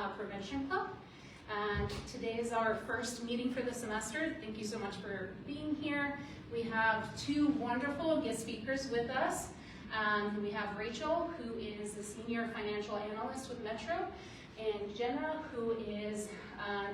Prevention Club. And today is our first meeting for the semester. Thank you so much for being here. We have two wonderful guest speakers with us. We have Rachel, who is the Senior Financial Analyst with Metro, and Jhenna, who is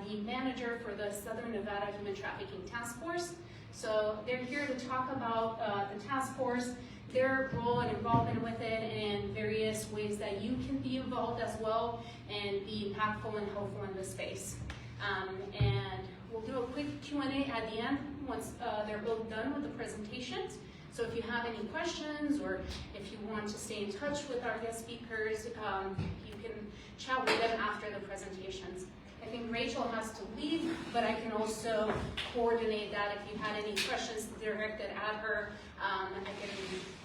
the manager for the Southern Nevada Human Trafficking Task Force. So they're here to talk about the task force, their role and involvement with it, and various ways that you can be involved as well and be impactful and helpful in this space. And we'll do a quick Q&A at the end once they're both done with the presentations. So if you have any questions or if you want to stay in touch with our guest speakers, you can chat with them after the presentations. I think Rachel has to leave, but I can also coordinate that if you had any questions directed at her. I can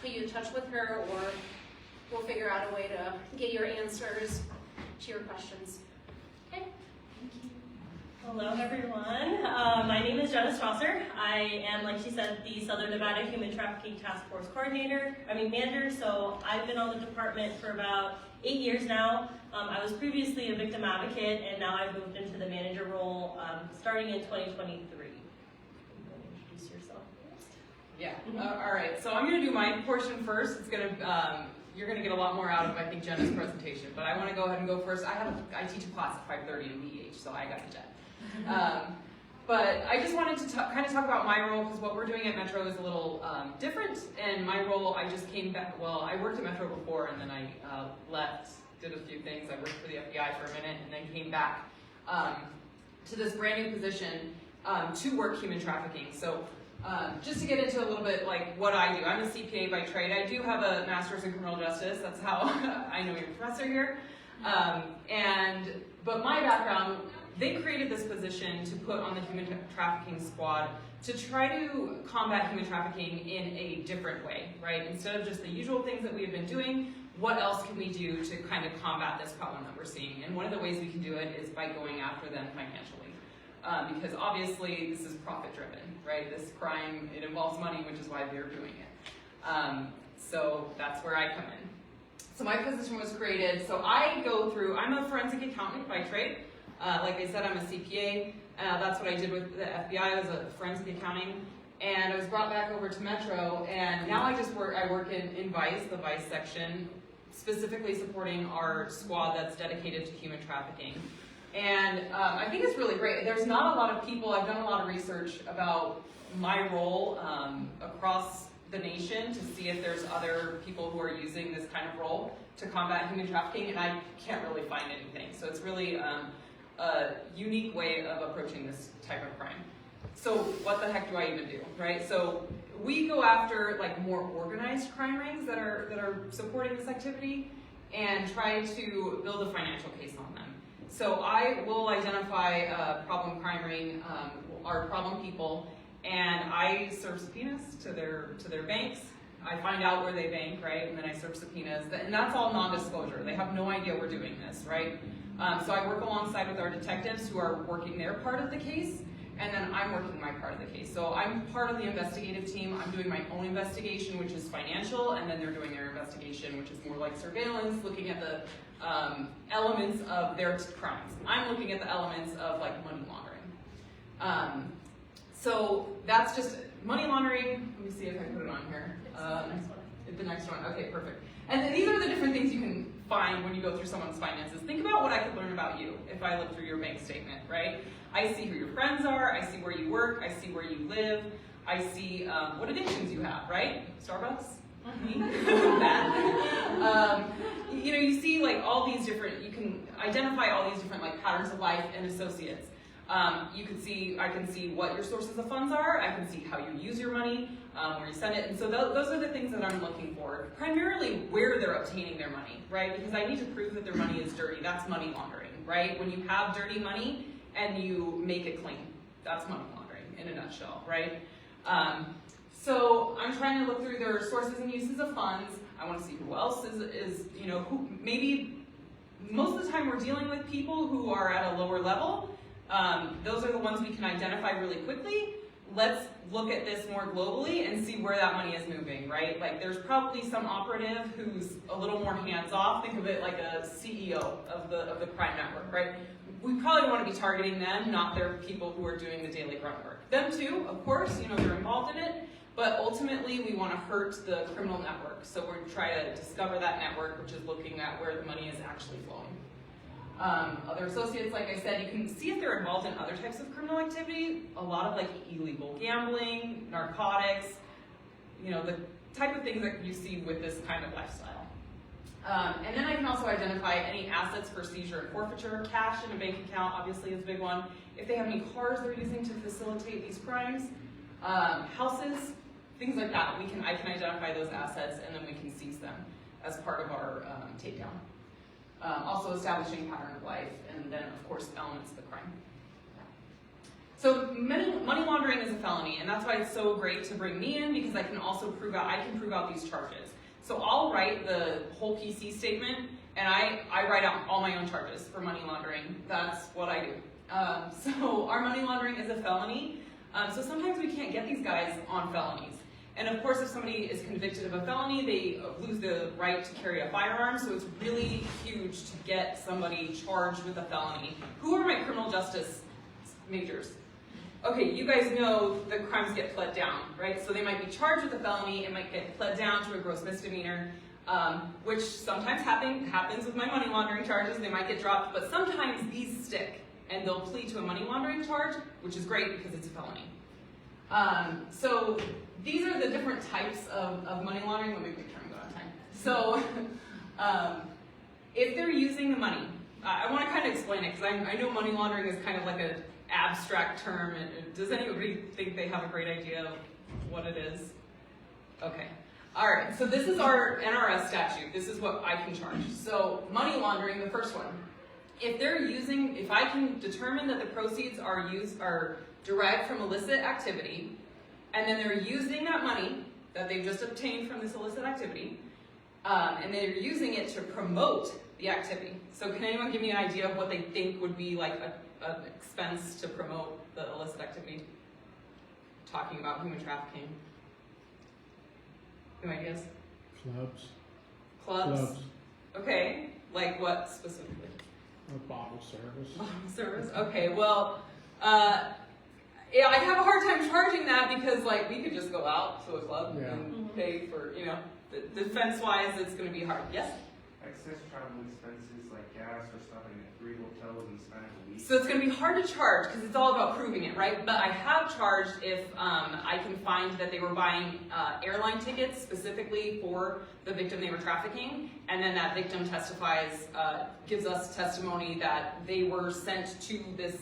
put you in touch with her, or we'll figure out a way to get your answers to your questions. Okay? Thank you. Hello, everyone. My name is Jhenna Strasser. I am, like she said, the Southern Nevada Human Trafficking Task Force manager. So I've been on the department for about 8 years now. I was previously a victim advocate, and now I've moved into the manager role starting in 2023. Introduce yourself first. Yeah. All right. So I'm going to do my portion first. It's going to you're going to get a lot more out of, I think, Jenna's presentation. But I want to go ahead and go first. I teach a class at 5:30 in BEH, so I got the jet. But I just wanted to kind of talk about my role, because what we're doing at Metro is a little different. And my role, I just came back. Well, I worked at Metro before, and then I left, did a few things. I worked for the FBI for a minute, and then came back to this brand new position to work human trafficking. So just to get into a little bit like what I do, I'm a CPA by trade. I do have a master's in criminal justice. That's how I know your professor here. But my background, they created this position to put on the human trafficking squad to try to combat human trafficking in a different way, right? Instead of just the usual things that we have been doing, what else can we do to kind of combat this problem that we're seeing? And one of the ways we can do it is by going after them financially. Because obviously this is profit driven, right? This crime, it involves money, which is why they're doing it. So that's where I come in. So my position was created, so I'm a forensic accountant by trade. Like I said, I'm a CPA. That's what I did with the FBI. I was a forensic accounting. And I was brought back over to Metro, and now I work in Vice, the Vice section, specifically supporting our squad that's dedicated to human trafficking. And I think it's really great. There's not a lot of people, I've done a lot of research about my role across the nation to see if there's other people who are using this kind of role to combat human trafficking, and I can't really find anything. So it's really a unique way of approaching this type of crime. So what the heck do I even do, right? So we go after like more organized crime rings that are supporting this activity and try to build a financial case on them. So I will identify a problem crime ring, or problem people, and I serve subpoenas to their banks. I find out where they bank, right? And then I serve subpoenas, and that's all non-disclosure. They have no idea we're doing this, right? So I work alongside with our detectives who are working their part of the case, and then I'm working my part of the case. So I'm part of the investigative team. I'm doing my own investigation, which is financial, and then they're doing their investigation, which is more like surveillance, looking at the elements of their crimes. I'm looking at the elements of like money laundering. So that's just money laundering. Let me see if I put it on here. The next one. Okay, perfect. And then these are the different things you can find when you go through someone's finances. Think about what I could learn about you if I look through your bank statement, right? I see who your friends are, I see where you work, I see where you live, I see what addictions you have, right? Starbucks? You see like all these different, you can identify all these different like patterns of life and associates. I can see what your sources of funds are, I can see how you use your money, where you send it, and so those are the things that I'm looking for. Primarily where they're obtaining their money, right? Because I need to prove that their money is dirty. That's money laundering, right? When you have dirty money and you make it clean, that's money laundering in a nutshell, right? So I'm trying to look through their sources and uses of funds. I want to see who else is who maybe most of the time we're dealing with people who are at a lower level. Those are the ones we can identify really quickly. let's look at this more globally and see where that money is moving, right? Like there's probably some operative who's a little more hands-off. Think of it like a CEO of the crime network, right? We probably want to be targeting them, not their people who are doing the daily grunt work. Them too, of course, they're involved in it, but ultimately we want to hurt the criminal network. So we're trying to discover that network, which is looking at where the money is actually flowing. Other associates, like I said, you can see if they're involved in other types of criminal activity, a lot of like illegal gambling, narcotics, the type of things that you see with this kind of lifestyle. And then I can also identify any assets for seizure and forfeiture. Cash in a bank account obviously is a big one. If they have any cars they're using to facilitate these crimes, houses, things like that. I can identify those assets and then we can seize them as part of our takedown. Also establishing pattern of life, and then of course elements of the crime. So money laundering is a felony, and that's why it's so great to bring me in, because I can prove out these charges. So I'll write the whole PC statement, and I write out all my own charges for money laundering. That's what I do. So our money laundering is a felony. So sometimes we can't get these guys on felonies. And of course, if somebody is convicted of a felony, they lose the right to carry a firearm. So it's really huge to get somebody charged with a felony. Who are my criminal justice majors? Okay, you guys know the crimes get pled down, right? So they might be charged with a felony, it might get pled down to a gross misdemeanor, which sometimes happens with my money laundering charges. They might get dropped, but sometimes these stick, and they'll plead to a money laundering charge, which is great because it's a felony. So these are the different types of money laundering. Let me make sure I'm going on time. So if they're using the money, I want to kind of explain it, because I know money laundering is kind of like an abstract term. Does anybody think they have a great idea of what it is? Okay. All right, so this is our NRS statute. This is what I can charge. So money laundering, the first one. If I can determine that the proceeds are derived from illicit activity, and then they're using that money that they've just obtained from this illicit activity, and they're using it to promote the activity. So can anyone give me an idea of what they think would be like an expense to promote the illicit activity? Talking about human trafficking. Any ideas? Clubs? Okay, like what specifically? A bottle service. Bottle service? Okay, well, yeah, I have a hard time charging that because, like, we could just go out to a club and pay for, defense-wise, it's going to be hard. Yes? Excess travel expenses like gas or stopping at 3 hotels and spending a week. So it's going to be hard to charge because it's all about proving it, right? But I have charged if I can find that they were buying airline tickets specifically for the victim they were trafficking, and then that victim testifies, gives us testimony that they were sent to this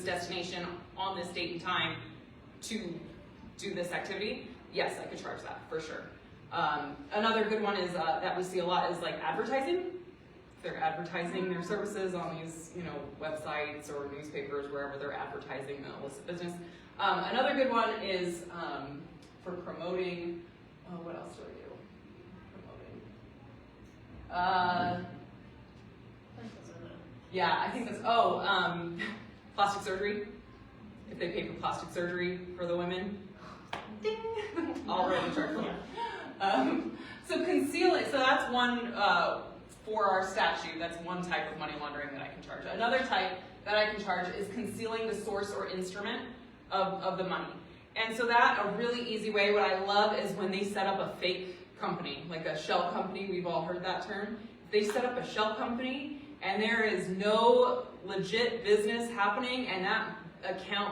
destination on this date and time to do this activity. Yes, I could charge that for sure. Another good one is that we see a lot is like advertising. They're advertising their services on these, websites or newspapers, wherever they're advertising the illicit business. Another good one is for promoting. What else do I do? Promoting. Yeah, I think that's. Plastic surgery. If they pay for plastic surgery for the women, ding, already charged for that. So concealing. So that's one. For our statute, that's one type of money laundering that I can charge. Another type that I can charge is concealing the source or instrument of the money. And so that, a really easy way, what I love is when they set up a fake company, like a shell company, we've all heard that term. They set up a shell company and there is no legit business happening, and that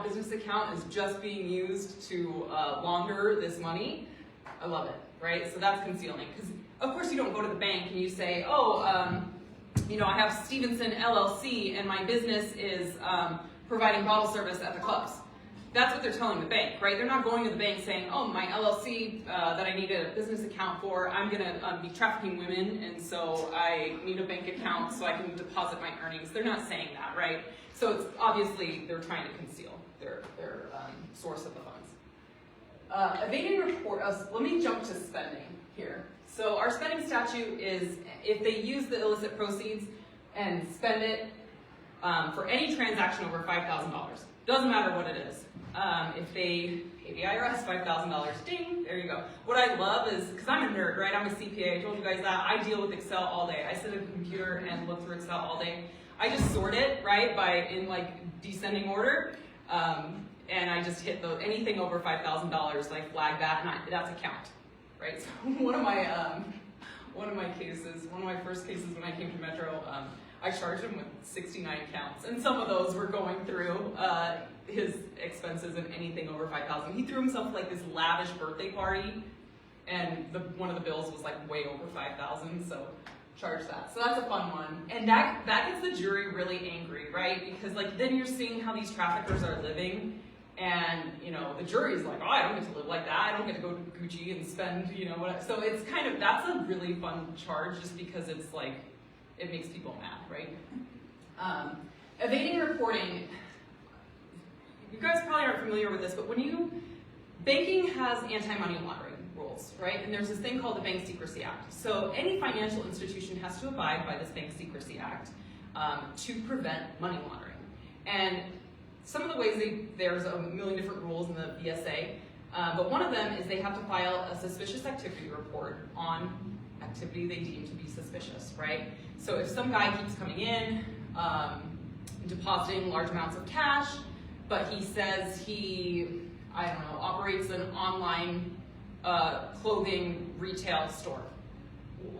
business account is just being used to launder this money. I love it, right? So that's concealing. Because of course you don't go to the bank and you say, I have Stephensen LLC and my business is providing bottle service at the clubs. That's what they're telling the bank, right? They're not going to the bank saying, my LLC that I need a business account for, I'm gonna be trafficking women, and so I need a bank account so I can deposit my earnings. They're not saying that, right? So it's obviously they're trying to conceal their source of the funds. Evading report, let me jump to spending here. So our spending statute is if they use the illicit proceeds and spend it, for any transaction over $5,000. Doesn't matter what it is. If they pay the IRS $5,000, ding, there you go. What I love is, because I'm a nerd, right? I'm a CPA, I told you guys that. I deal with Excel all day. I sit at a computer and look through Excel all day. I just sort it, right, in like descending order. And I just hit anything over $5,000, like flag that, and that's a count, right? So one of my first cases when I came to Metro, I charged him with 69 counts, and some of those were going through his expenses and anything over $5,000. He threw himself like this lavish birthday party, and one of the bills was like way over $5,000, so charge that. So that's a fun one, and that gets the jury really angry, right? Because like then you're seeing how these traffickers are living. And, the jury's like, oh, I don't get to live like that. I don't get to go to Gucci and spend, what. So it's that's a really fun charge just because it's like, it makes people mad, right? Evading reporting. You guys probably aren't familiar with this, but banking has anti-money laundering rules, right? And there's this thing called the Bank Secrecy Act. So any financial institution has to abide by this Bank Secrecy Act to prevent money laundering. And some of the ways there's a million different rules in the BSA, but one of them is they have to file a suspicious activity report on activity they deem to be suspicious, right? So if some guy keeps coming in, depositing large amounts of cash, but he says he, operates an online clothing retail store.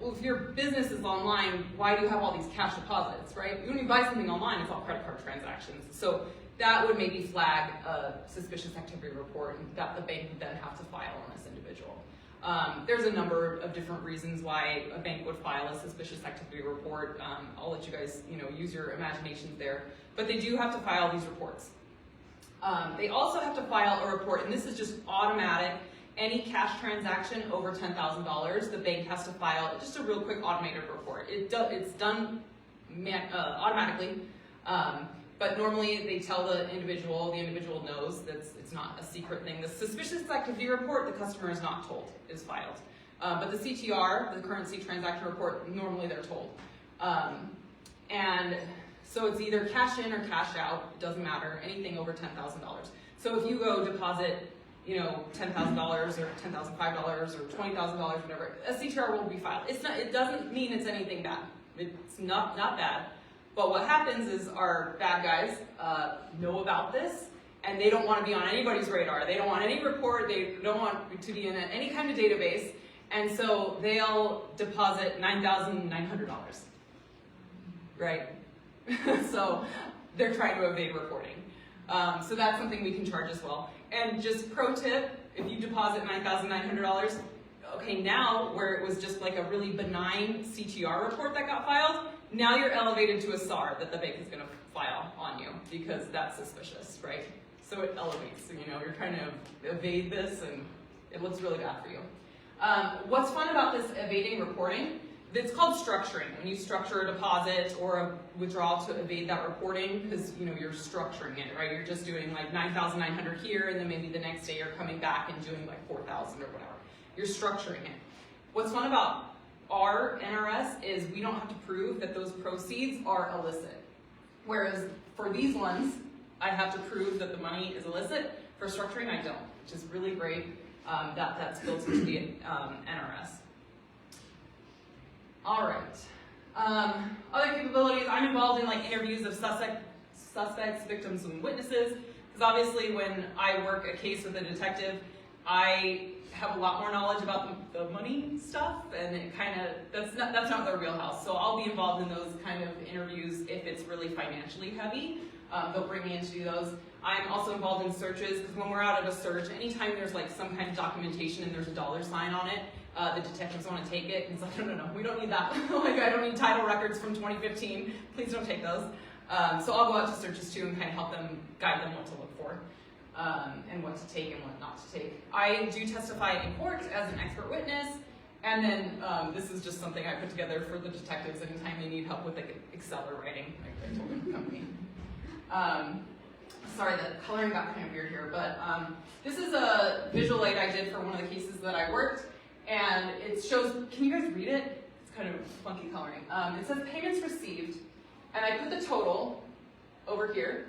Well, if your business is online, why do you have all these cash deposits, right? When you buy something online, it's all credit card transactions. So that would maybe flag a suspicious activity report that the bank would then have to file on this individual. There's a number of different reasons why a bank would file a suspicious activity report. I'll let you guys, use your imaginations there. But they do have to file these reports. They also have to file a report, and this is just automatic. Any cash transaction over $10,000, the bank has to file just a real quick automated report. It's done automatically. But normally they tell the individual knows that it's not a secret thing. The suspicious activity report, the customer is not told, is filed. But the CTR, the currency transaction report, normally they're told. And so it's either cash in or cash out, it doesn't matter, anything over $10,000. So if you go deposit, $10,000 or $10,005 or $20,000, whatever, a CTR will be filed. It doesn't mean it's anything bad. It's not bad. But what happens is our bad guys know about this, and they don't want to be on anybody's radar. They don't want any report. They don't want to be in any kind of database, and so they'll deposit $9,900, right? So they're trying to evade reporting. So that's something we can charge as well. And just pro tip, if you deposit $9,900, okay, now where it was just like a really benign CTR report that got filed, now you're elevated to a SAR that the bank is going to file on you because that's suspicious, right? So it elevates. So, you're trying to evade this, and it looks really bad for you. What's fun about this evading reporting? It's called structuring. When you structure a deposit or a withdrawal to evade that reporting, because you're structuring it, right? You're just doing like 9,900 here, and then maybe the next day you're coming back and doing like 4,000 or whatever. You're structuring it. What's fun about our NRS is we don't have to prove that those proceeds are illicit. Whereas for these ones, I have to prove that the money is illicit. For structuring, I don't, which is really great. That's built into the NRS. All right. Other capabilities, I'm involved in like interviews of suspects, victims, and witnesses. Because obviously when I work a case with a detective, I have a lot more knowledge about the money stuff, and it that's not their wheelhouse. So I'll be involved in those kind of interviews if it's really financially heavy. They'll bring me in to do those. I'm also involved in searches, because when we're out at a search, anytime there's like some kind of documentation and there's a $ sign on it, the detectives want to take it, and it's like, no, we don't need that. Like, I don't need title records from 2015. Please don't take those. So I'll go out to searches too and kind of help them, guide them what to look for. And what to take and what not to take. I do testify in court as an expert witness, and then this is just something I put together for the detectives anytime they need help with like Excel or writing, like I told them to come to me. Sorry, the coloring got kind of weird here, but this is a visual aid I did for one of the cases that I worked, and it shows, can you guys read it? It's kind of funky coloring. It says payments received, and I put the total over here,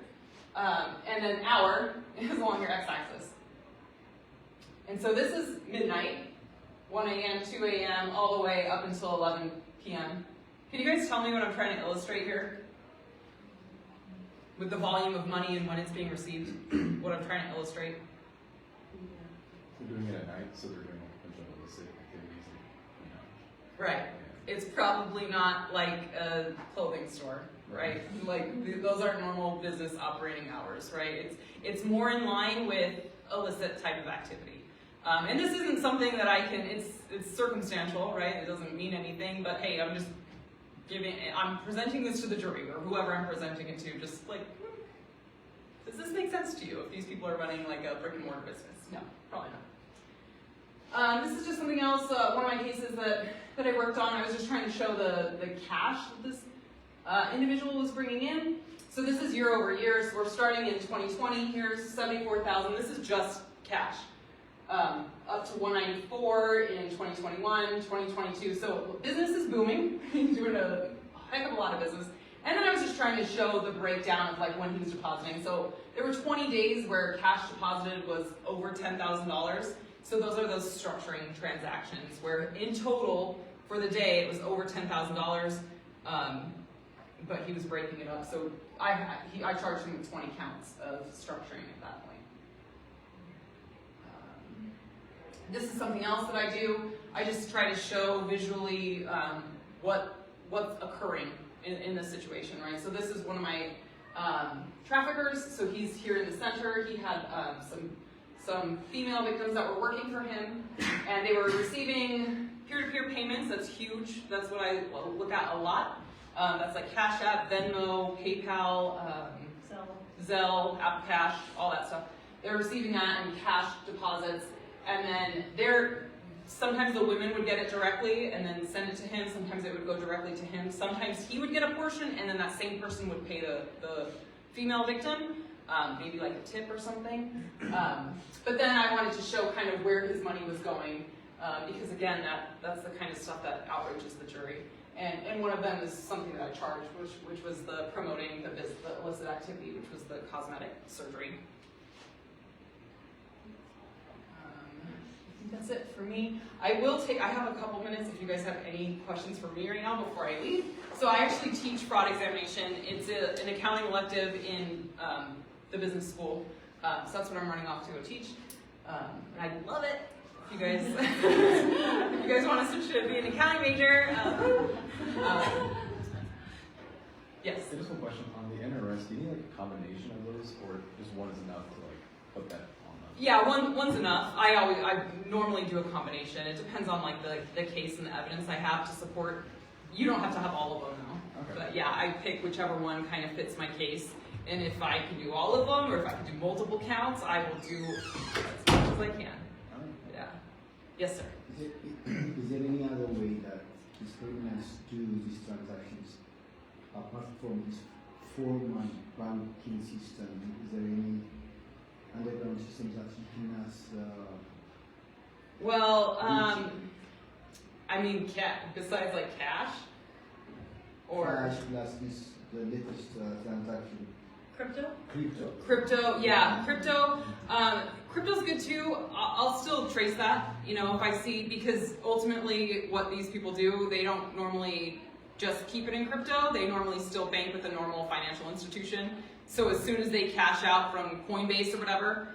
and then hour is along your x-axis. And so this is midnight, 1 a.m., 2 a.m., all the way up until 11 p.m. Can you guys tell me what I'm trying to illustrate here? With the volume of money and when it's being received, what I'm trying to illustrate? They're doing it at night, so they're doing a bunch of illicit activities. Right. It's probably not like a clothing store, right? Like those aren't normal business operating hours, right? It's more in line with illicit type of activity. And this isn't something that I can, it's circumstantial, right? It doesn't mean anything, but hey, I'm presenting this to the jury or whoever I'm presenting it to, just like, does this make sense to you if these people are running like a brick and mortar business? No, probably not. This is just something else, one of my cases that I worked on. I was just trying to show the cash that this individual was bringing in. So this is year over year, so we're starting in 2020, here's 74,000, this is just cash. Up to 194 in 2021, 2022, so business is booming, he's doing a heck of a lot of business. And then I was just trying to show the breakdown of like when he was depositing. So there were 20 days where cash deposited was over $10,000. So those are those structuring transactions where in total for the day it was over $10,000, but he was breaking it up. So I charged him with 20 counts of structuring at that point. This is something else that I do. I just try to show visually what's occurring in this situation, right? So this is one of my traffickers. So he's here in the center. He had some female victims that were working for him, and they were receiving peer-to-peer payments. That's huge. That's what I look at a lot. That's like Cash App, Venmo, PayPal, Zelle, Apple Cash, all that stuff. They're receiving that in cash deposits, and then sometimes the women would get it directly and then send it to him. Sometimes it would go directly to him. Sometimes he would get a portion, and then that same person would pay the female victim. Maybe like a tip or something. But then I wanted to show kind of where his money was going, because again, that's the kind of stuff that outrages the jury. And one of them is something that I charged, which was the promoting the illicit activity, which was the cosmetic surgery. I think that's it for me. I have a couple minutes if you guys have any questions for me right now before I leave. So I actually teach fraud examination. It's an accounting elective in the business school. So that's what I'm running off to go teach. And I love it. If you guys want to switch to be an accounting major, yes. Just one question on the NRS. Do you need like a combination of those, or just one is enough to like put that on the? Yeah, one's enough. I normally do a combination. It depends on like the case and the evidence I have to support. You don't have to have all of them though. Okay. But yeah, I pick whichever one kind of fits my case. And if I can do all of them, or if I can do multiple counts, I will do as much as I can. Yeah. Yes, sir. Is there any other way that these criminals do these transactions apart from this formal banking system? Is there any underground systems that you can Well, I mean, besides like cash, or cash plus the latest transaction? Crypto? Crypto, yeah, crypto. Crypto's good too. I'll still trace that, if I see, because ultimately what these people do, they don't normally just keep it in crypto. They normally still bank with a normal financial institution. So as soon as they cash out from Coinbase or whatever,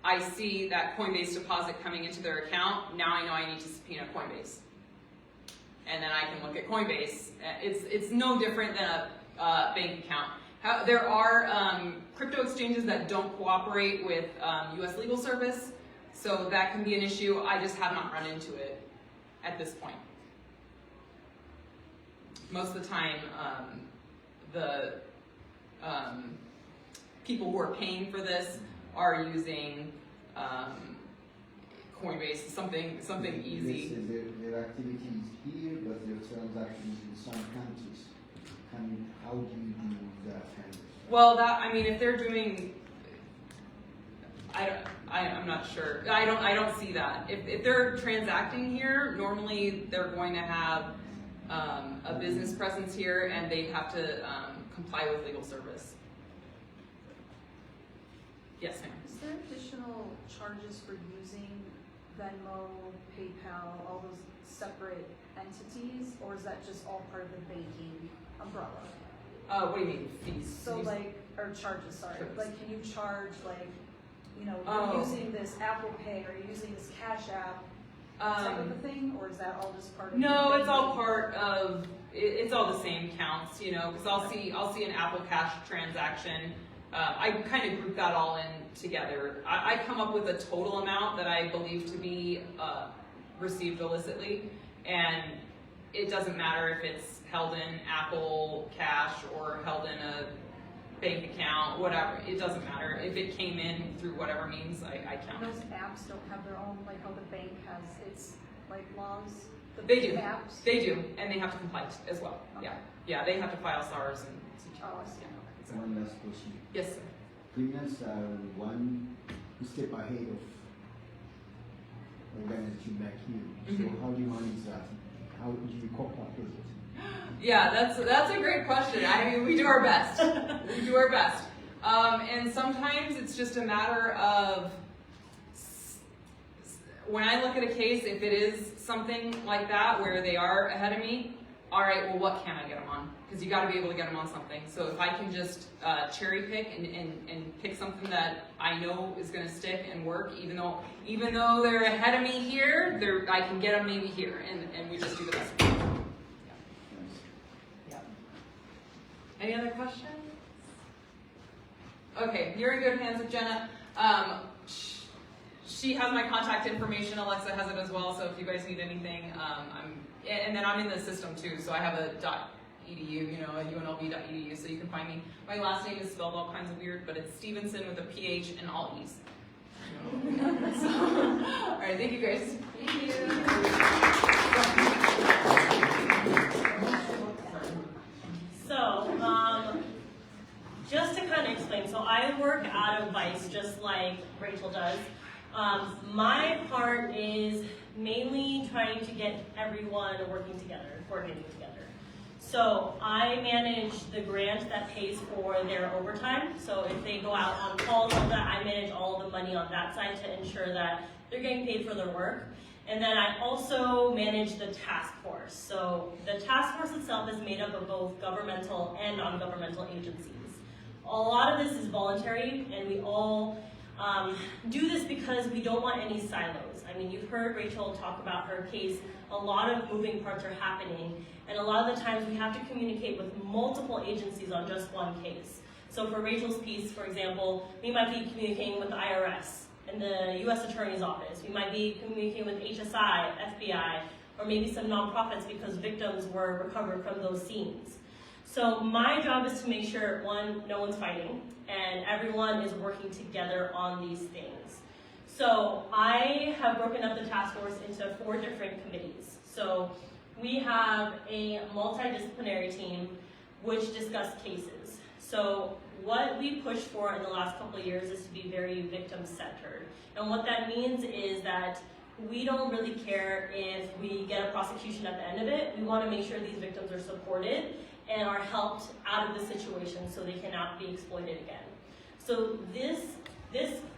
I see that Coinbase deposit coming into their account. Now I know I need to subpoena Coinbase. And then I can look at Coinbase. It's no different than a bank account. There are crypto exchanges that don't cooperate with U.S. legal service, so that can be an issue. I just have not run into it at this point. Most of the time, the people who are paying for this are using Coinbase, something easy. Their activities here, but their transactions in some countries. How do you do that? Well, if they're doing, I'm not sure. I don't see that. If they're transacting here, normally they're going to have a business presence here, and they have to comply with legal service. Yes, ma'am. Is there additional charges for using Venmo, PayPal, all those separate entities, or is that just all part of the banking umbrella? What do you mean, fees? So You- or charges, sorry. Charges. Like, can you charge, like, you're Oh. using this Apple Pay, or you're using this Cash App type of a thing, or is that all just part of No, the it's all banking? part of, it's all the same counts, because I'll see an Apple Cash transaction. I kind of group that all in together. I come up with a total amount that I believe to be received illicitly, and it doesn't matter if it's held in Apple Cash or held in a bank account, whatever. It doesn't matter. If it came in through whatever means, I count Those it. apps don't have their own, like how the bank has its, like, laws? The They do. apps? They do, and they have to comply as well. Okay. Yeah, they have to file SARS and CT. Oh, I see. Yeah. One last question. Yes, sir. Criminals are one step ahead of organization like you. So Mhm. how do you manage that? How do you cope up with it? Yeah, that's a great question. I mean, we do our best. We do our best. And sometimes it's just a matter of, when I look at a case, if it is something like that where they are ahead of me, all right, well, what can I get them on? Because you got to be able to get them on something. So if I can just cherry pick and pick something that I know is going to stick and work, even though they're ahead of me here, I can get them maybe here, and we just do the best we can. Nice. Yeah. Any other questions? Okay, you're in good hands with Jhenna. She has my contact information. Alexa has it as well. So if you guys need anything, and then I'm in the system too. So I have a .edu, a UNLV.edu. So you can find me. My last name is spelled all kinds of weird, but it's Stephensen with a PH and all E's. So, all right, thank you guys. Thank you. So, just to kind of explain, so I work out of Vice just like Rachel does. My part is mainly trying to get everyone working together, coordinating together. So I manage the grant that pays for their overtime. So if they go out on calls, all that, I manage all the money on that side to ensure that they're getting paid for their work. And then I also manage the task force. So the task force itself is made up of both governmental and non-governmental agencies. A lot of this is voluntary, and we all do this because we don't want any silos. I mean, you've heard Rachel talk about her case. A lot of moving parts are happening, and a lot of the times we have to communicate with multiple agencies on just one case. So for Rachel's piece, for example, we might be communicating with the IRS and the U.S. Attorney's Office. We might be communicating with HSI, FBI, or maybe some nonprofits because victims were recovered from those scenes. So my job is to make sure, one, no one's fighting, and everyone is working together on these things. So I have broken up the task force into 4 different committees. So we have a multidisciplinary team which discuss cases. So what we pushed for in the last couple of years is to be very victim-centered. And what that means is that we don't really care if we get a prosecution at the end of it. We want to make sure these victims are supported and are helped out of the situation so they cannot be exploited again. So this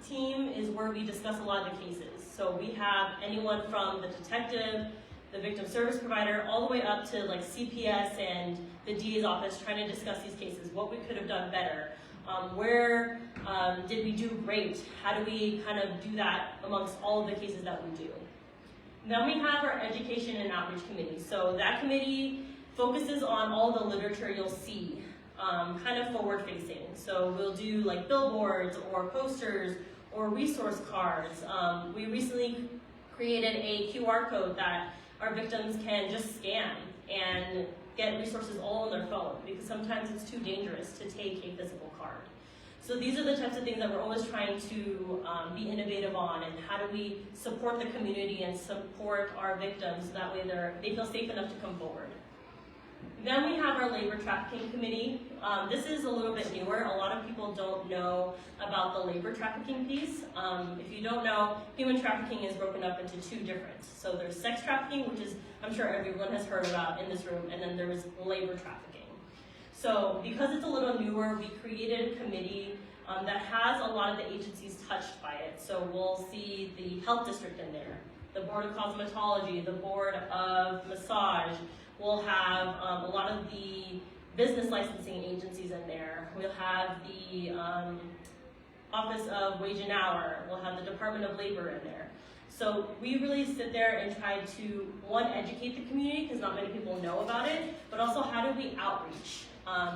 team is where we discuss a lot of the cases. So we have anyone from the detective, the victim service provider, all the way up to like CPS and the DA's office trying to discuss these cases, what we could have done better, where did we do great, how do we kind of do that amongst all of the cases that we do. Then we have our education and outreach committee. So that committee focuses on all the literature you'll see, kind of forward facing. So we'll do like billboards or posters or resource cards. We recently created a QR code that our victims can just scan and get resources all on their phone because sometimes it's too dangerous to take a physical card. So these are the types of things that we're always trying to be innovative on, and how do we support the community and support our victims so that way they feel safe enough to come forward. Then we have our labor trafficking committee. This is a little bit newer. A lot of people don't know about the labor trafficking piece. If you don't know, human trafficking is broken up into 2 different. So there's sex trafficking, which is I'm sure everyone has heard about in this room, and then there's labor trafficking. So because it's a little newer, we created a committee that has a lot of the agencies touched by it. So we'll see the health district in there, the board of cosmetology, the board of massage. We'll have a lot of the business licensing agencies in there. We'll have the Office of Wage and Hour. We'll have the Department of Labor in there. So we really sit there and try to, one, educate the community, because not many people know about it, but also how do we outreach?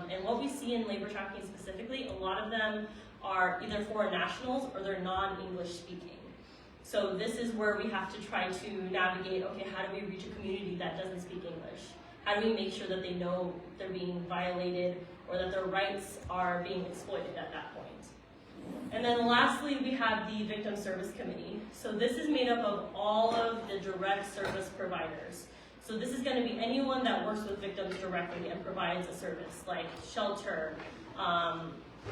And what we see in labor trafficking specifically, a lot of them are either foreign nationals or they're non-English speaking. So this is where we have to try to navigate, okay, how do we reach a community that doesn't speak English? How do we make sure that they know they're being violated or that their rights are being exploited at that point? And then lastly, we have the Victim Service Committee. So this is made up of all of the direct service providers. So this is going to be anyone that works with victims directly and provides a service like shelter,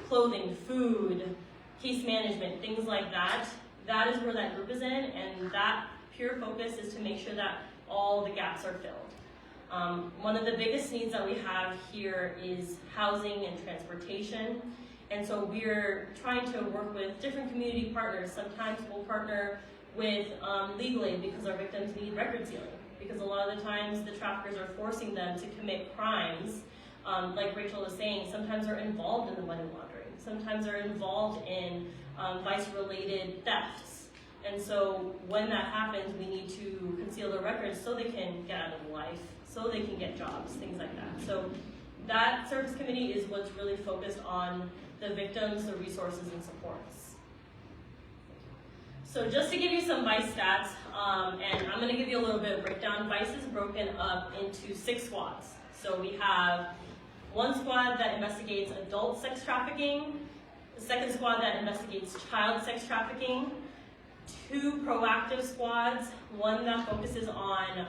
clothing, food, case management, things like that. That is where that group is in, and that pure focus is to make sure that all the gaps are filled. One of the biggest needs that we have here is housing and transportation. And so we're trying to work with different community partners. Sometimes we'll partner with legal aid because our victims need record sealing. Because a lot of the times the traffickers are forcing them to commit crimes. Like Rachel was saying, sometimes they're involved in the money laundering. Sometimes they're involved in vice-related thefts. And so when that happens, we need to conceal the records so they can get out of life, so they can get jobs, things like that. So that service committee is what's really focused on the victims, the resources, and supports. So just to give you some VICE stats, and I'm going to give you a little bit of breakdown. VICE is broken up into 6 squads. So we have one squad that investigates adult sex trafficking, the second squad that investigates child sex trafficking, 2 proactive squads, one that focuses on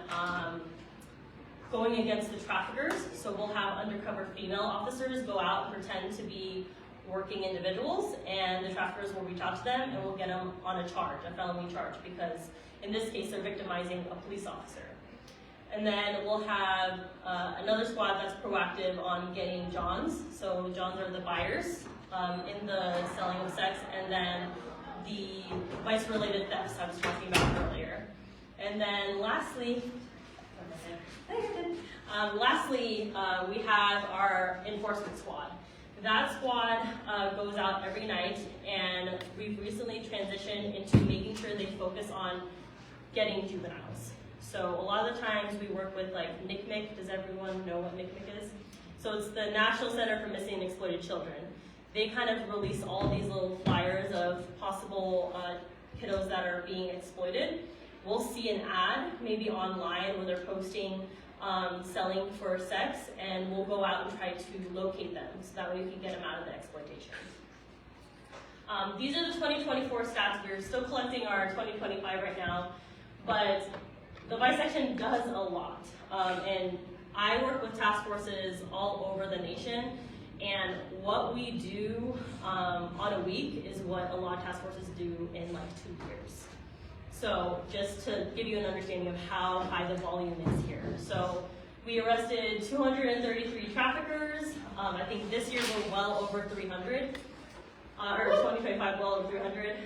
going against the traffickers. So we'll have undercover female officers go out and pretend to be working individuals, and the traffickers will reach out to them and we'll get them on a charge, a felony charge, because in this case they're victimizing a police officer. And then we'll have another squad that's proactive on getting Johns. So Johns are the buyers in the selling of sex, and then the vice-related thefts I was talking about earlier. And then lastly, we have our enforcement squad. That squad goes out every night, and we've recently transitioned into making sure they focus on getting juveniles. So a lot of the times we work with like NCMEC. Does everyone know what NCMEC is? So it's the National Center for Missing and Exploited Children. They kind of release all these little flyers of possible kiddos that are being exploited. We'll see an ad maybe online where they're posting selling for sex, and we'll go out and try to locate them so that way we can get them out of the exploitation. These are the 2024 stats. We're still collecting our 2025 right now, but the VICE section does a lot. And I work with task forces all over the nation, and what we do on a week is what a lot of task forces do in like 2 years. So just to give you an understanding of how high the volume is here. So we arrested 233 traffickers. I think this year we're well over 300, or 2025 well over 300.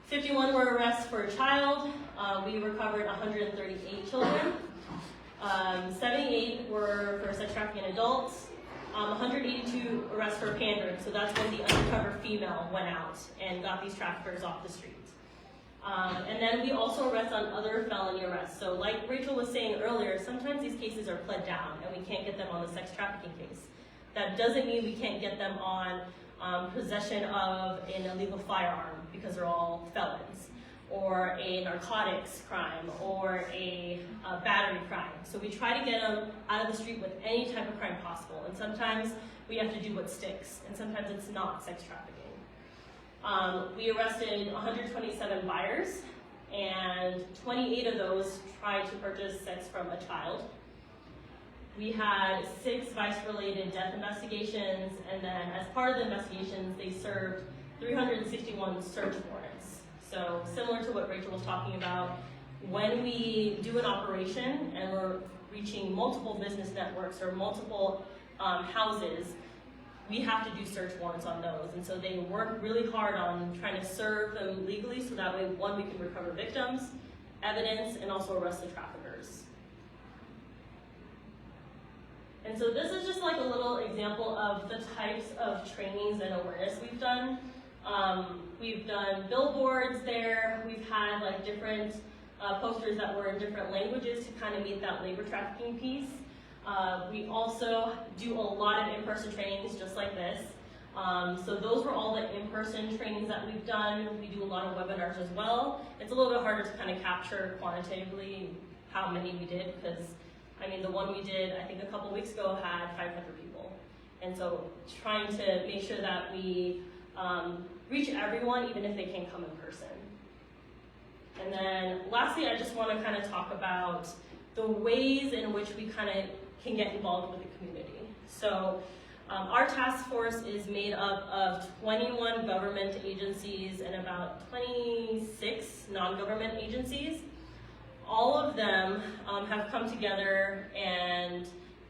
51 were arrests for a child. We recovered 138 children. 78 were for sex trafficking adults. 182 arrests for pandering. So that's when the undercover female went out and got these traffickers off the street. And then we also arrest on other felony arrests. So like Rachel was saying earlier, sometimes these cases are pled down and we can't get them on the sex trafficking case. That doesn't mean we can't get them on possession of an illegal firearm because they're all felons, or a narcotics crime, or a battery crime. So we try to get them out of the street with any type of crime possible. And sometimes we have to do what sticks, and sometimes it's not sex trafficking. We arrested 127 buyers, and 28 of those tried to purchase sex from a child. We had 6 vice-related death investigations, and then as part of the investigations, they served 361 search warrants. So similar to what Rachel was talking about, when we do an operation and we're reaching multiple business networks or multiple houses, we have to do search warrants on those. And so they work really hard on trying to serve them legally so that way, one, we can recover victims, evidence, and also arrest the traffickers. And so this is just like a little example of the types of trainings and awareness we've done. We've done billboards there. We've had like different posters that were in different languages to kind of meet that labor trafficking piece. We also do a lot of in-person trainings just like this. So those were all the in-person trainings that we've done. We do a lot of webinars as well. It's a little bit harder to kind of capture quantitatively how many we did because, I mean, the one we did, I think a couple weeks ago had 500 people. And so trying to make sure that we reach everyone even if they can't come in person. And then lastly, I just want to kind of talk about the ways in which we kind of can get involved with the community. So our task force is made up of 21 government agencies and about 26 non-government agencies. All of them have come together and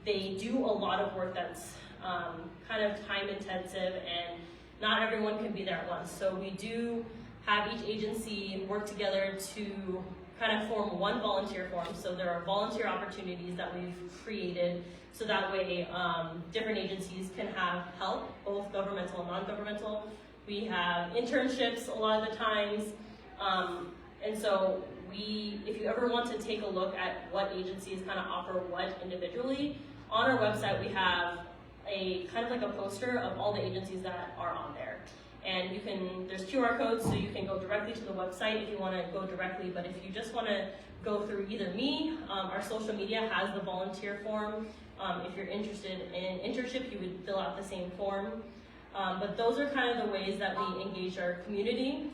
they do a lot of work that's kind of time intensive and not everyone can be there at once. So we do have each agency work together to kind of form one volunteer form. So there are volunteer opportunities that we've created so that way different agencies can have help, both governmental and non-governmental. We have internships a lot of the times. And so if you ever want to take a look at what agencies kind of offer what individually, on our website we have a kind of like a poster of all the agencies that are on there. And there's QR codes so you can go directly to the website if you want to go directly, but if you just want to go through either me, our social media has the volunteer form. If you're interested in internship, you would fill out the same form. But those are kind of the ways that we engage our community.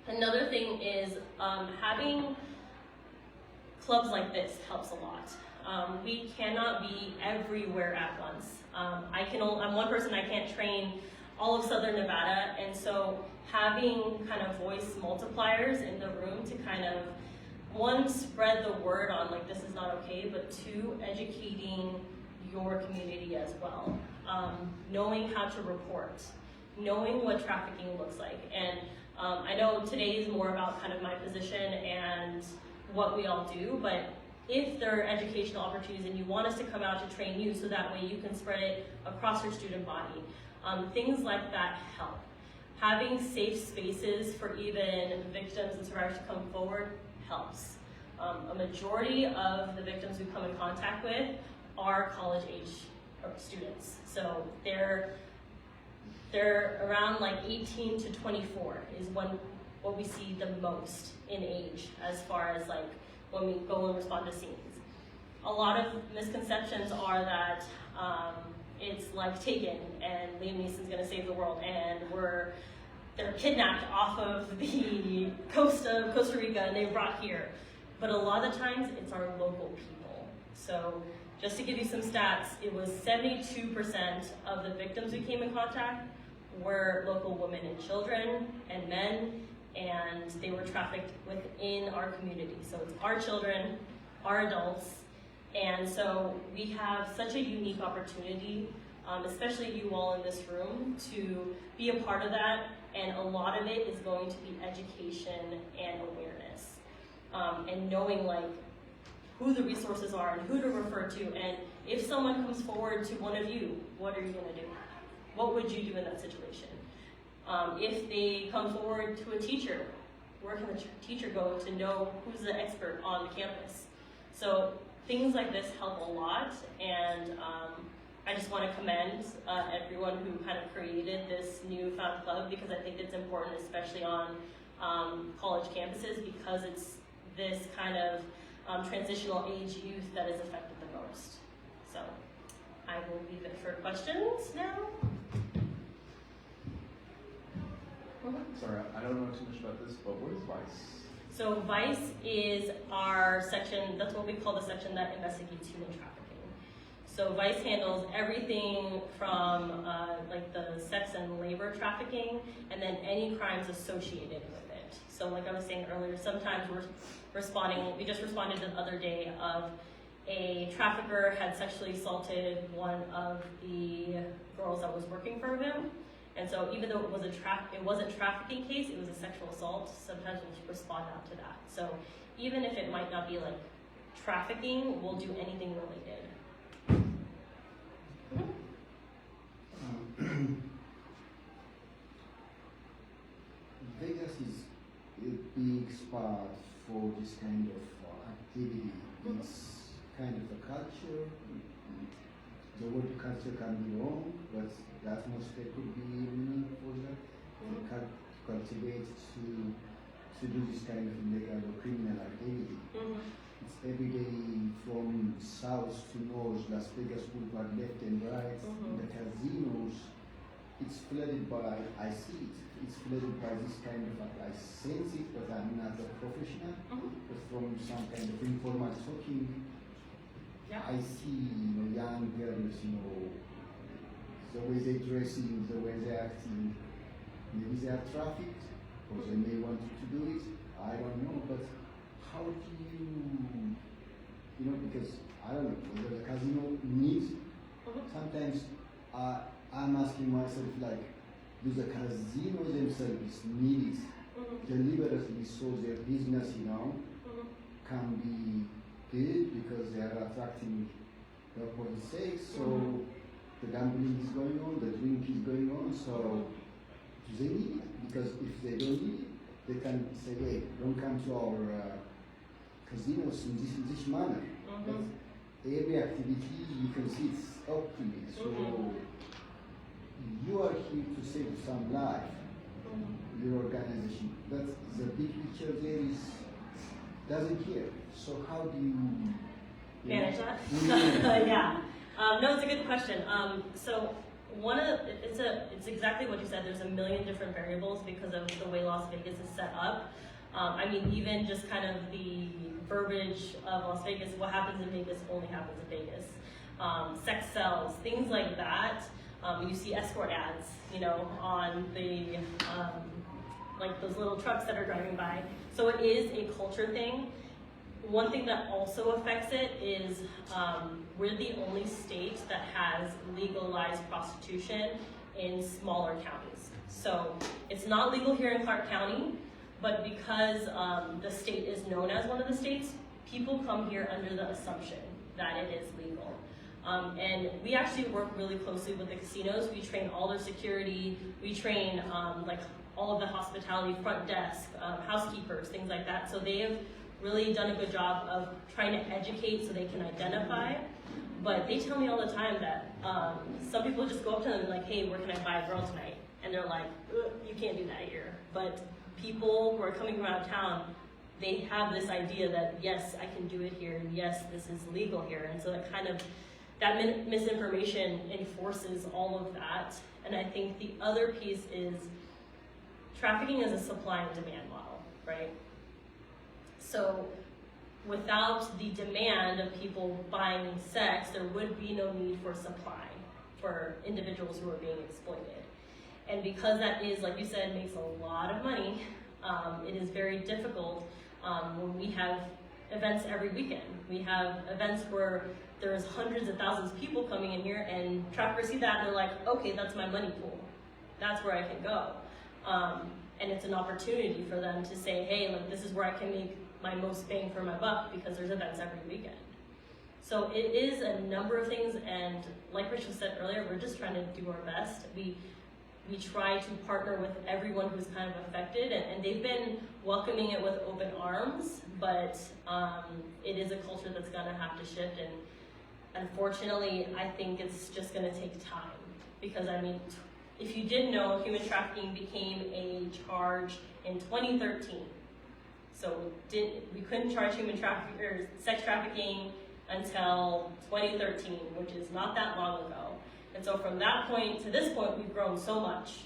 Another thing is having clubs like this helps a lot. We cannot be everywhere at once. I'm one person, I can't train all of Southern Nevada, and so having kind of voice multipliers in the room to kind of, one, spread the word on like this is not okay, but two, educating your community as well. Knowing how to report, knowing what trafficking looks like. And I know today is more about kind of my position and what we all do, but if there are educational opportunities and you want us to come out to train you so that way you can spread it across your student body, things like that help. Having safe spaces for even victims and survivors to come forward helps. A majority of the victims we come in contact with are college-age students. So they're around like 18 to 24 is what we see the most in age as far as like when we go and respond to scenes. A lot of misconceptions are that it's like Taken and Liam Neeson's gonna save the world and they're kidnapped off of the coast of Costa Rica and they're brought here. But a lot of the times it's our local people. So just to give you some stats, it was 72% of the victims we came in contact were local women and children and men, and they were trafficked within our community. So it's our children, our adults, and so we have such a unique opportunity, especially you all in this room, to be a part of that, and a lot of it is going to be education and awareness, and knowing like who the resources are and who to refer to, and if someone comes forward to one of you, what are you gonna do? What would you do in that situation? If they come forward to a teacher, where can the teacher go to know who's the expert on the campus? So things like this help a lot, and I just want to commend everyone who kind of created this newfound club, because I think it's important, especially on college campuses, because it's this kind of transitional age youth that is affected the most. So I will leave it for questions now. Sorry, I don't know too much about this, but what is Vice? So Vice is our section, that's what we call the section that investigates human trafficking. So Vice handles everything from like the sex and labor trafficking, and then any crimes associated with it. So like I was saying earlier, sometimes we're responding, we just responded the other day of a trafficker had sexually assaulted one of the girls that was working for him. And so even though it wasn't a trafficking case, it was a sexual assault, sometimes we'll respond out to that. So even if it might not be like trafficking, we'll do anything related. Vegas is a big spot for this kind of activity. It's kind of a culture. The word culture can be wrong, but the atmosphere could be meaning for that. Cultivate to do this kind of illegal or criminal activity. It's every day from south to north, Las Vegas Boulevard, left and right. The casinos, it's flooded by, I see it, it's flooded by this kind of, I sense it, but I'm not a professional, but from some kind of informal talking, I see, young girls, the way they're dressing, the way they're acting. Maybe they are trafficked, or they may want to do it. I don't know, but how do you, because I don't know whether the casino needs. Sometimes I'm asking myself, like, do the casinos themselves need it deliberately so their business, can be good because they are attracting the opposite sex, so the gambling is going on, the drink is going on, so do they need it? Because if they don't need it, they can say, wait, don't come to our casinos in this manner. But every activity you can see it's up to me, so you are here to save some life, your organization, but the big picture there doesn't care. So how do you manage that? Yeah. No, it's a good question. So it's exactly what you said. There's a million different variables because of the way Las Vegas is set up. I mean, even just kind of the verbiage of Las Vegas, what happens in Vegas only happens in Vegas. Sex sells, things like that. You see escort ads, on the, like those little trucks that are driving by. So it is a culture thing. One thing that also affects it is we're the only state that has legalized prostitution in smaller counties. So it's not legal here in Clark County, but because the state is known as one of the states, people come here under the assumption that it is legal. And we actually work really closely with the casinos. We train all their security. We train like all of the hospitality, front desk, housekeepers, things like that. So they have really done a good job of trying to educate so they can identify. But they tell me all the time that some people just go up to them and like, hey, where can I buy a girl tonight? And they're like, you can't do that here. But people who are coming from out of town, they have this idea that yes, I can do it here, and yes, this is legal here. And so that misinformation enforces all of that. And I think the other piece is trafficking is a supply and demand model, right? So without the demand of people buying sex, there would be no need for supply for individuals who are being exploited. And because that is, like you said, makes a lot of money, it is very difficult when we have events every weekend. We have events where there's hundreds of thousands of people coming in here, and traffickers see that and they're like, okay, that's my money pool. That's where I can go. And it's an opportunity for them to say, hey, like, this is where I can make my most bang for my buck because there's events every weekend. So it is a number of things, and like Rachel said earlier, we're just trying to do our best. We try to partner with everyone who's kind of affected, and they've been welcoming it with open arms, but it is a culture that's gonna have to shift, and unfortunately, I think it's just gonna take time. Because I mean, if you didn't know, human trafficking became a charge in 2013. So we couldn't charge human trafficking or sex trafficking until 2013, which is not that long ago. And so from that point to this point, we've grown so much.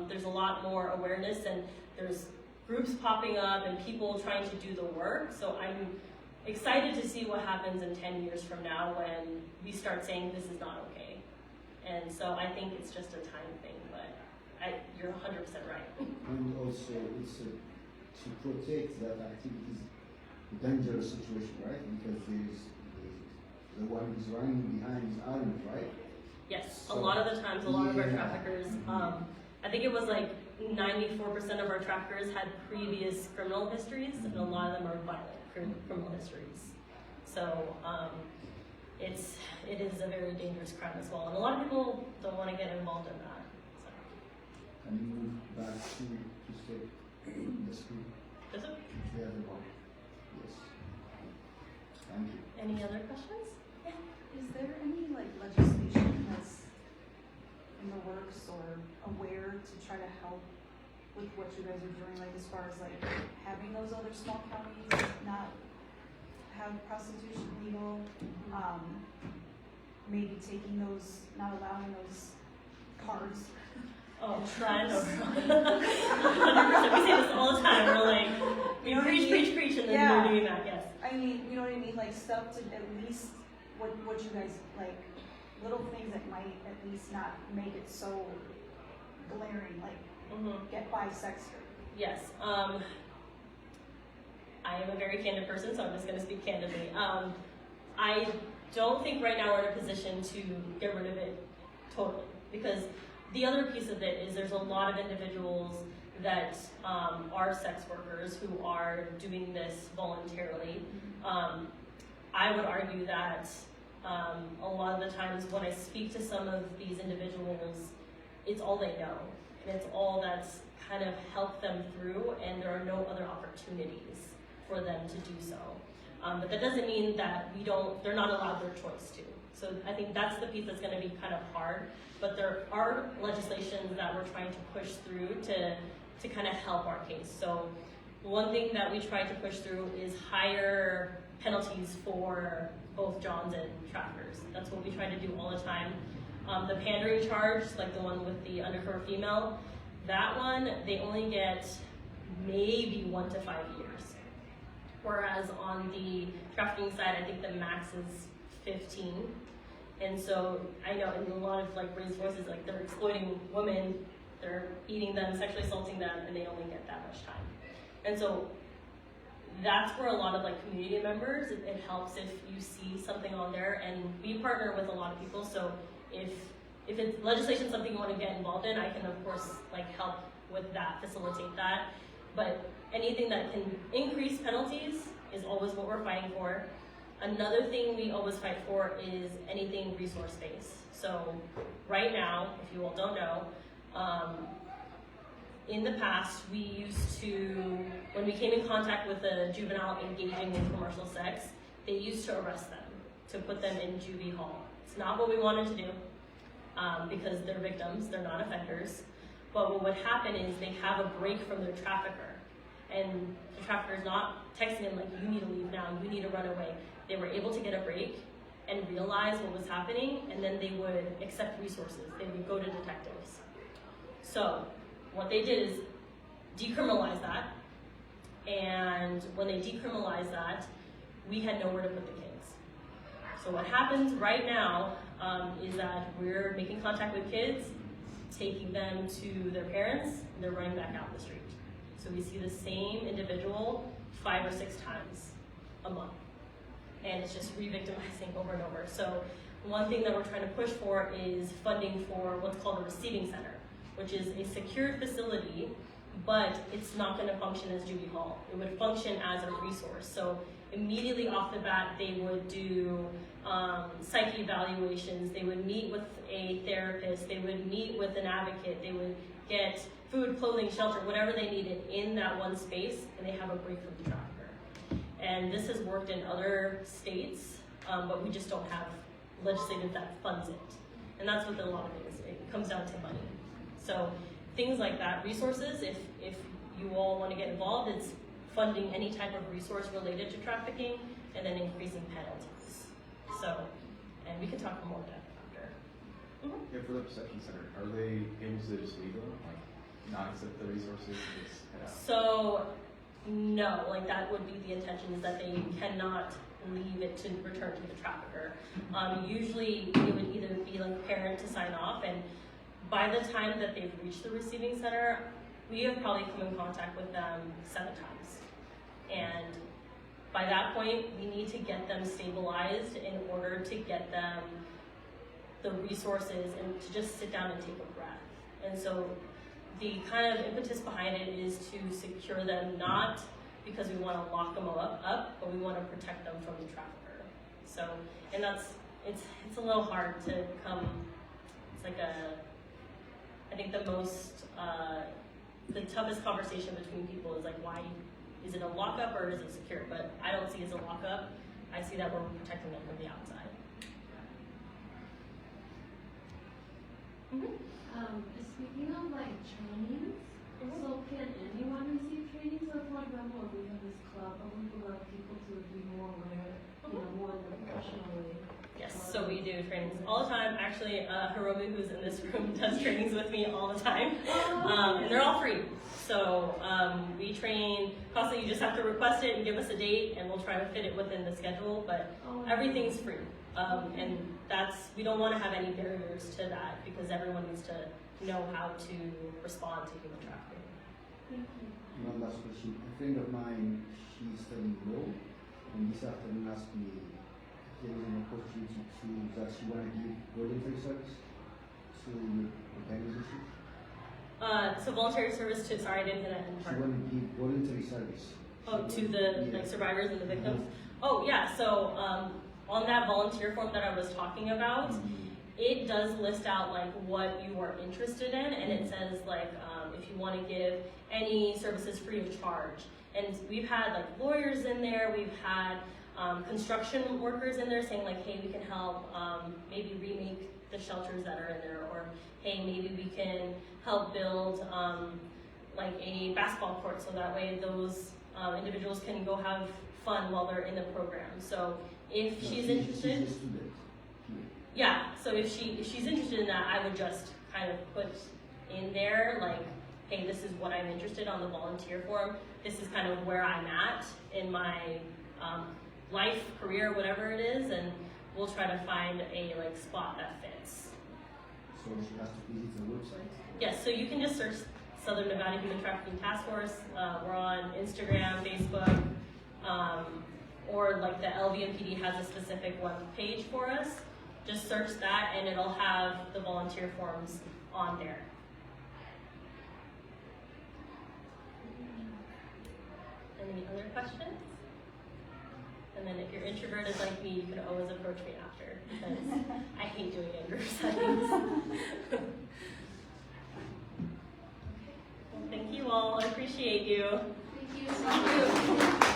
There's a lot more awareness, and there's groups popping up and people trying to do the work. So I'm excited to see what happens in 10 years from now when we start saying this is not okay. And so I think it's just a time thing, but you're 100% right. And also, it's to protect that activity is a dangerous situation, right? Because there's the one who's running behind is armed, right? Yes, a So- lot of the times, a lot of our Yeah. traffickers, I think it was like 94% of our traffickers had previous criminal histories, and a lot of them are violent criminal histories. So it is a very dangerous crime as well, and a lot of people don't want to get involved in that. So. Can you move back to stay the screen? Is it? The other one. Yes. Thank you. Any other questions? Is there any like legislation that's in the works or aware to try to help with what you guys are doing, like as far as like having those other small counties not have prostitution legal, maybe taking those, not allowing those cards? Oh, trying to. 100%. We say this all the time. We're like, we You know what I preach, mean? preach, and then Yeah. we're doing that. Yes. I mean, you know what I mean, like stuff to at least, what you guys, like, little things that might at least not make it so glaring, like, get by sexter. Yes. I am a very candid person, so I'm just going to speak candidly. I don't think right now we're in a position to get rid of it totally, because the other piece of it is there's a lot of individuals that are sex workers who are doing this voluntarily. I would argue that a lot of the times when I speak to some of these individuals, it's all they know, and it's all that's kind of helped them through, and there are no other opportunities for them to do so. But that doesn't mean that they're not allowed their choice to. So I think that's the piece that's going to be kind of hard, but there are legislations that we're trying to push through to kind of help our case. So one thing that we try to push through is higher penalties for both Johns and traffickers. That's what we try to do all the time. The pandering charge, like the one with the undercover female, that one, they only get maybe 1 to 5 years. Whereas on the trafficking side, I think the max is 15. And so I know in a lot of like raised voices, like they're exploiting women, they're beating them, sexually assaulting them, and they only get that much time. And so that's where a lot of like community members, it helps if you see something on there, and we partner with a lot of people. So if it's legislation something you want to get involved in, I can of course like help with that, facilitate that. But anything that can increase penalties is always what we're fighting for. Another thing we always fight for is anything resource-based. So right now, if you all don't know, in the past, we used to, when we came in contact with a juvenile engaging in commercial sex, they used to arrest them, to put them in juvie hall. It's not what we wanted to do, because they're victims, they're not offenders. But what would happen is they have a break from their trafficker, and the trafficker is not texting them like, you need to leave now, you need to run away. They were able to get a break and realize what was happening, and then they would accept resources. They would go to detectives. So what they did is decriminalize that, and when they decriminalized that, we had nowhere to put the kids. So what happens right now is that we're making contact with kids, taking them to their parents, and they're running back out the street. So we see the same individual 5 or 6 times a month. And it's just re-victimizing over and over. So one thing that we're trying to push for is funding for what's called a receiving center, which is a secured facility, but it's not going to function as juvie hall. It would function as a resource. So immediately off the bat, they would do psyche evaluations, they would meet with a therapist, they would meet with an advocate, they would get food, clothing, shelter, whatever they needed in that one space, and they have a break from the trafficker. And this has worked in other states, but we just don't have legislative that funds it. And that's what a lot of it is. It comes down to money. So things like that, resources, if you all want to get involved, it's funding any type of resource related to trafficking and then increasing penalties. So, and we can talk more depth after. Yeah, for the perception center, are they able to just leave them, like not accept the resources, just head out? So, no, like that would be the intention, is that they cannot leave it to return to the trafficker. Usually it would either be like parent to sign off, and by the time that they've reached the receiving center, we have probably come in contact with them 7 times. And by that point, we need to get them stabilized in order to get them the resources and to just sit down and take a breath. And so the kind of impetus behind it is to secure them, not because we want to lock them up, but we want to protect them from the trafficker. So, and it's a little hard to come, it's like I think the toughest conversation between people is like, why, is it a lockup or is it secure? But I don't see it as a lockup. I see that we're protecting them from the outside. Speaking of like trainings, so can anyone receive training? So for example, we have this club, but we would like people to be more aware, more in a professional way. Yes, so we do trainings all the time. Actually, Hiromu, who's in this room, does trainings with me all the time. And they're all free. So we train constantly. You just have to request it and give us a date, and we'll try to fit it within the schedule, but everything's free. And we don't want to have any barriers to that because everyone needs to know how to respond to human trafficking. Thank you. One last question. A friend of mine, she's studying law, and this afternoon asked me if there is an opportunity that she want to give voluntary service to your organization. So voluntary service to, sorry, I didn't hear that in She part. want to give voluntary service. Oh, to the Yeah. like survivors and the victims? Oh, yeah, so on that volunteer form that I was talking about, it does list out like what you are interested in, and it says like if you want to give any services free of charge. And we've had like lawyers in there, we've had construction workers in there saying like, hey, we can help maybe remake the shelters that are in there, or hey, maybe we can help build like a basketball court so that way those individuals can go have fun while they're in the program. So if she's interested, She's a student here. yeah, so if she's interested in that, I would just kind of put in there like, hey, this is what I'm interested on the volunteer form. This is kind of where I'm at in my life, career, whatever it is, and we'll try to find a like spot that fits. So she has to visit the website? Yes, so you can just search Southern Nevada Human Trafficking Task Force. We're on Instagram, Facebook, or like the LVMPD has a specific web page for us. Just search that and it'll have the volunteer forms on there. Any other questions? And then if you're introverted like me, you can always approach me after because I hate doing it in group settings. Well, thank you all. I appreciate you. Thank you.